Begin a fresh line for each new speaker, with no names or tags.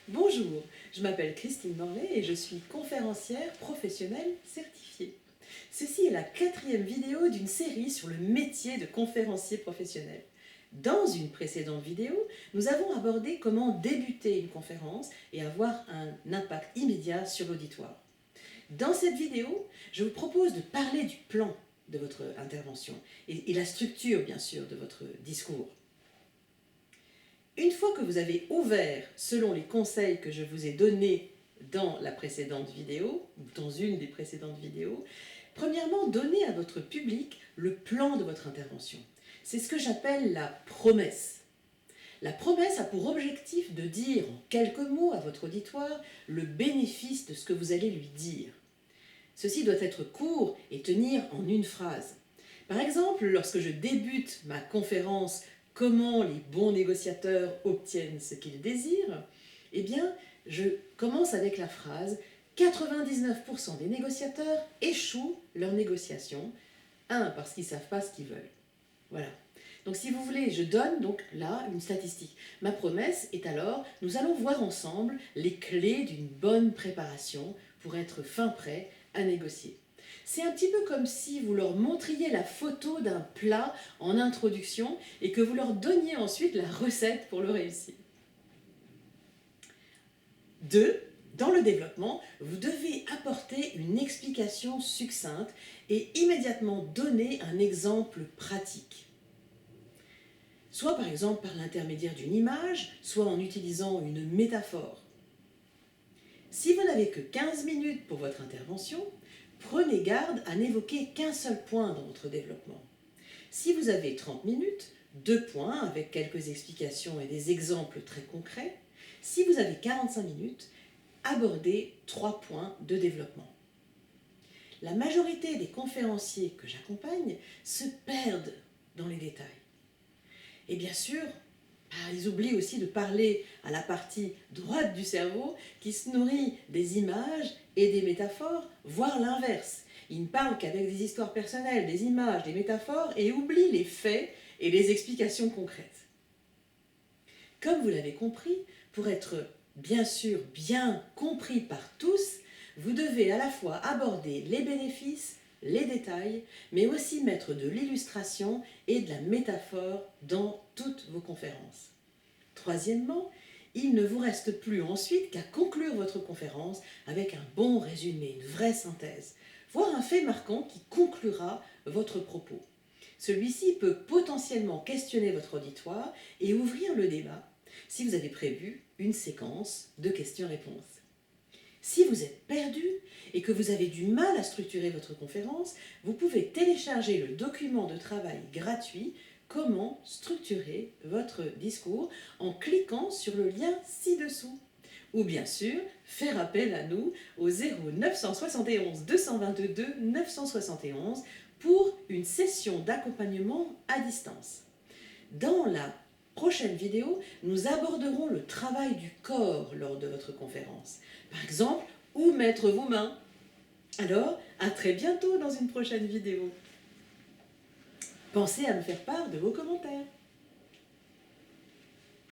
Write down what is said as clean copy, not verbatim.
Bonjour, je m'appelle Christine Morlet et je suis conférencière professionnelle certifiée. Ceci est la 4e vidéo d'une série sur le métier de conférencier professionnel. Dans une précédente vidéo, nous avons abordé comment débuter une conférence et avoir un impact immédiat sur l'auditoire. Dans cette vidéo, je vous propose de parler du plan de votre intervention et la structure, bien sûr, de votre discours. Une fois que vous avez ouvert, selon les conseils que je vous ai donnés dans la précédente vidéo, ou dans une des précédentes vidéos, premièrement, donnez à votre public le plan de votre intervention. C'est ce que j'appelle la promesse. La promesse a pour objectif de dire en quelques mots à votre auditoire le bénéfice de ce que vous allez lui dire. Ceci doit être court et tenir en une phrase. Par exemple, lorsque je débute ma conférence « Comment les bons négociateurs obtiennent ce qu'ils désirent », eh bien, je commence avec la phrase « 99% des négociateurs échouent leur négociation, parce qu'ils ne savent pas ce qu'ils veulent ». Voilà. Donc si vous voulez, je donne donc là une statistique. Ma promesse est alors, nous allons voir ensemble les clés d'une bonne préparation pour être fin prêt à négocier. C'est un petit peu comme si vous leur montriez la photo d'un plat en introduction et que vous leur donniez ensuite la recette pour le réussir. 2. Dans le développement, vous devez apporter une explication succincte et immédiatement donner un exemple pratique. Soit par exemple par l'intermédiaire d'une image, soit en utilisant une métaphore. Si vous n'avez que 15 minutes pour votre intervention, prenez garde à n'évoquer qu'un seul point dans votre développement. Si vous avez 30 minutes, 2 points avec quelques explications et des exemples très concrets. Si vous avez 45 minutes, abordez 3 points de développement. La majorité des conférenciers que j'accompagne se perdent dans les détails. Et bien sûr, ils oublient aussi de parler à la partie droite du cerveau qui se nourrit des images et des métaphores, voire l'inverse. Ils ne parlent qu'avec des histoires personnelles, des images, des métaphores et oublient les faits et les explications concrètes. Comme vous l'avez compris, pour être bien sûr bien compris par tous, vous devez à la fois aborder les bénéfices, les détails, mais aussi mettre de l'illustration et de la métaphore dans toutes vos conférences. Troisièmement, il ne vous reste plus ensuite qu'à conclure votre conférence avec un bon résumé, une vraie synthèse, voire un fait marquant qui conclura votre propos. Celui-ci peut potentiellement questionner votre auditoire et ouvrir le débat si vous avez prévu une séquence de questions-réponses. Si vous êtes perdu et que vous avez du mal à structurer votre conférence, vous pouvez télécharger le document de travail gratuit « Comment structurer votre discours » en cliquant sur le lien ci-dessous. Ou bien sûr, faire appel à nous au 0971 222 971 pour une session d'accompagnement à distance. Dans la prochaine vidéo, nous aborderons le travail du corps lors de votre conférence. Par exemple, où mettre vos mains. Alors, à très bientôt dans une prochaine vidéo. Pensez à me faire part de vos commentaires.